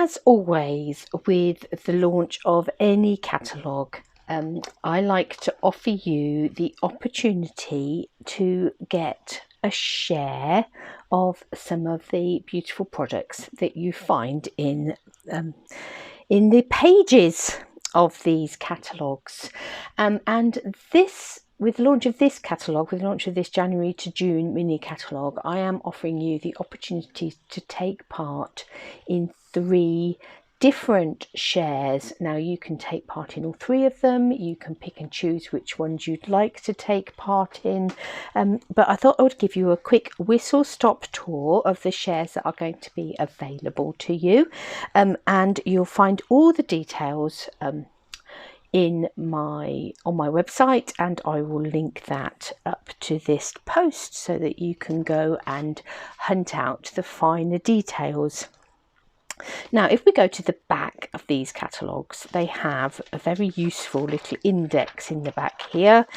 As always, with the launch of any catalogue, I like to offer you the opportunity to get a share of some of the beautiful products that you find in the pages of these catalogues. And this, with the launch of this catalogue, with the launch of this January to June mini catalogue, I am offering you the opportunity to take part in 3 different shares. Now you can take part in all 3 of them. You can pick and choose which ones you'd like to take part in, but I thought I would give you a quick whistle stop tour of the shares that are going to be available to you, and you'll find all the details on my website, and I will link that up to this post so that you can go and hunt out the finer details. Now, if we go to the back of these catalogues, they have a very useful little index in the back here,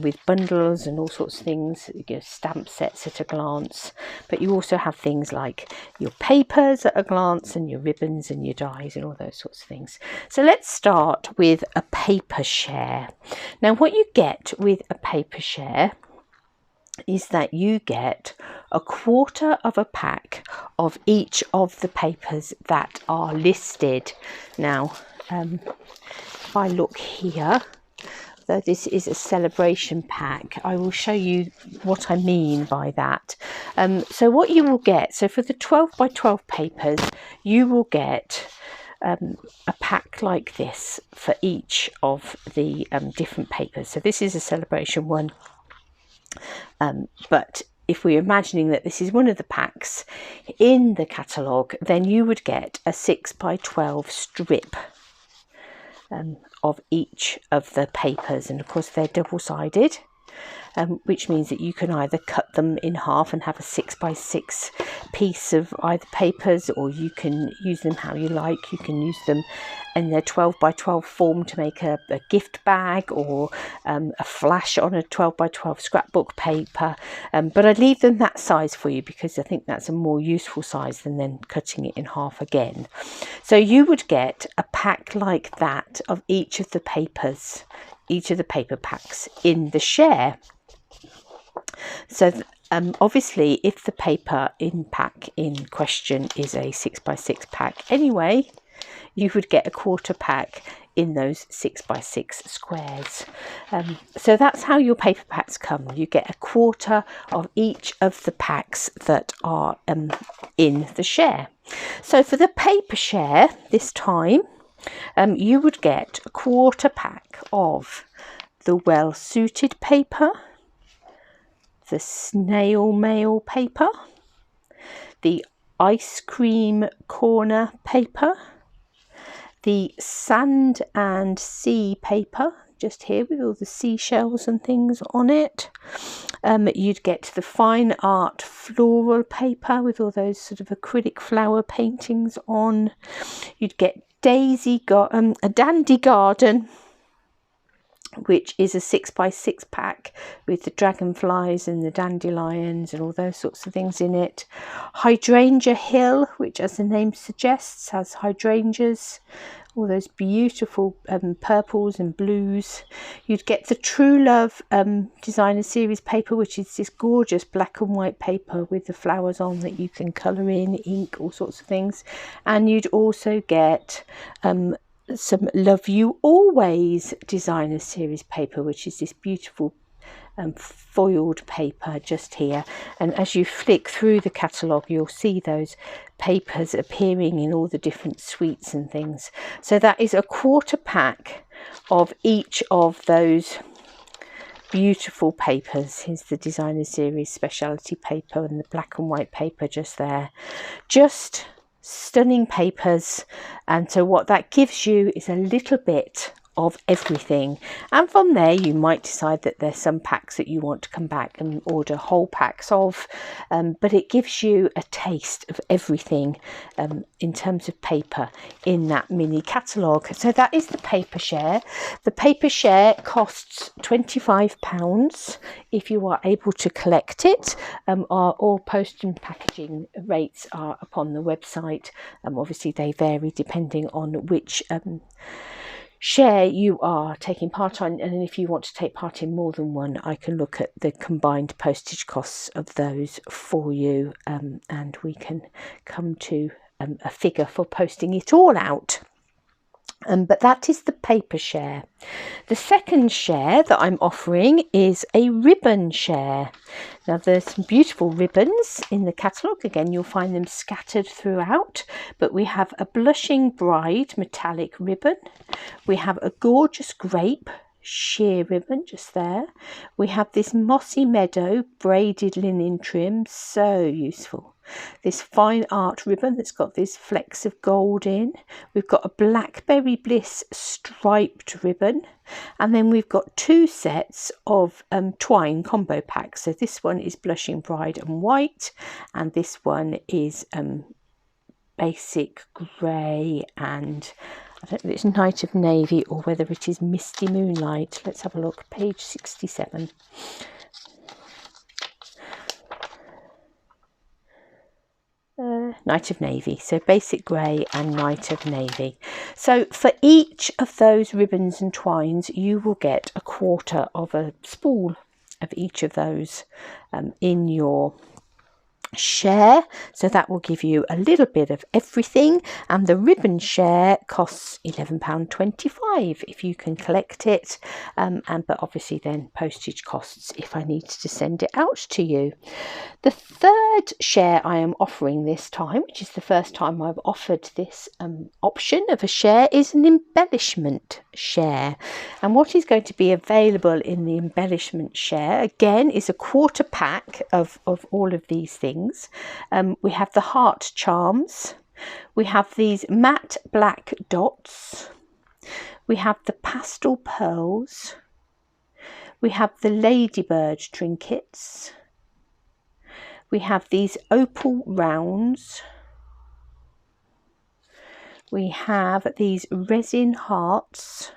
with bundles and all sorts of things, stamp sets at a glance. But you also have things like your papers at a glance, and your ribbons and your dies and all those sorts of things. So let's start with a paper share. Now, what you get with a paper share is that you get a quarter of a pack of each of the papers that are listed. Now, if I look here, though this is a celebration pack, I will show you what I mean by that. So what you will get, so for the 12 by 12 papers, you will get a pack like this for each of the different papers. So this is a celebration one. But if we're imagining that this is one of the packs in the catalogue, then you would get a 6 by 12 strip of each of the papers, and of course they're double-sided, which means that you can either cut them in half and have a 6 by 6 piece of either papers, or you can use them how you like. You can use them in their 12 by 12 form to make a gift bag, or a flash on a 12 by 12 scrapbook paper, but I'd leave them that size for you because I think that's a more useful size than then cutting it in half again. So you would get a pack like that of each of the papers, each of the paper packs in the share. So obviously, if the paper in pack in question is a 6 by 6 pack anyway, you would get a quarter pack in those 6 by 6 squares. So that's how your paper packs come. You get a quarter of each of the packs that are in the share. So for the paper share this time, you would get a quarter pack of the well-suited paper, the snail mail paper, the ice cream corner paper, the sand and sea paper, just here with all the seashells and things on it. You'd get the fine art floral paper with all those sort of acrylic flower paintings on. You'd get a dandy garden, which is a 6 by 6 pack with the dragonflies and the dandelions and all those sorts of things in it. Hydrangea Hill, which as the name suggests has hydrangeas, all those beautiful purples and blues. You'd get the True Love designer series paper, which is this gorgeous black and white paper with the flowers on that you can colour in, ink, all sorts of things. And you'd also get some Love You Always designer series paper, which is this beautiful foiled paper just here. And as you flick through the catalogue, you'll see those papers appearing in all the different suites and things. So that is a quarter pack of each of those beautiful papers. Here's the designer series specialty paper and the black and white paper just there. Just stunning papers. And so what that gives you is a little bit of everything, and from there you might decide that there's some packs that you want to come back and order whole packs of, but it gives you a taste of everything in terms of paper in that mini catalogue. So that is the paper share. The paper share costs £25 if you are able to collect it. All post and packaging rates are upon the website. Obviously they vary depending on which share you are taking part on, and if you want to take part in more than one, I can look at the combined postage costs of those for you, and we can come to a figure for posting it all out. But that is the paper share. The second share that I'm offering is a ribbon share. Now there's some beautiful ribbons in the catalogue. Again, you'll find them scattered throughout, but we have a Blushing Bride metallic ribbon. We have a gorgeous grape sheer ribbon just there. We have this Mossy Meadow braided linen trim, so useful. This fine art ribbon that's got these flecks of gold in. We've got a Blackberry Bliss striped ribbon, and then we've got two sets of twine combo packs. So this one is Blushing Bride and white, and this one is basic grey, and I don't know if it's Night of Navy or whether it is Misty Moonlight. Let's have a look, page 67. Night of Navy, so basic grey and Night of Navy. So for each of those ribbons and twines you will get a quarter of a spool of each of those in your share, so that will give you a little bit of everything. And the ribbon share costs £11.25 if you can collect it, but obviously then postage costs if I need to send it out to you. The third share I am offering this time, which is the first time I've offered this option of a share, is an embellishment share. And what is going to be available in the embellishment share again is a quarter pack of all of these things. We have the heart charms, we have these matte black dots, we have the pastel pearls, we have the ladybird trinkets, we have these opal rounds, we have these resin hearts,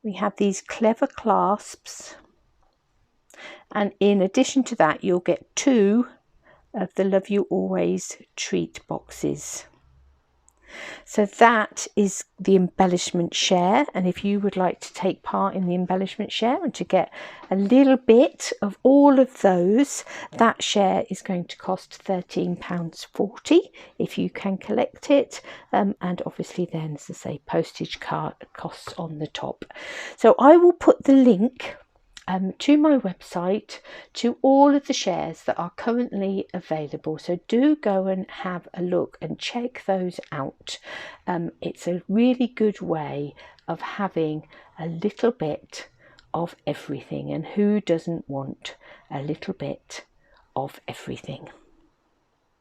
we have these clever clasps, and in addition to that you'll get two of the Love You Always treat boxes. So that is the embellishment share, and if you would like to take part in the embellishment share and to get a little bit of all of those, that share is going to cost £13.40 if you can collect it, and obviously then, as I say, postage card costs on the top. So I will put the link to my website to all of the shares that are currently available, so do go and have a look and check those out. It's a really good way of having a little bit of everything, and who doesn't want a little bit of everything?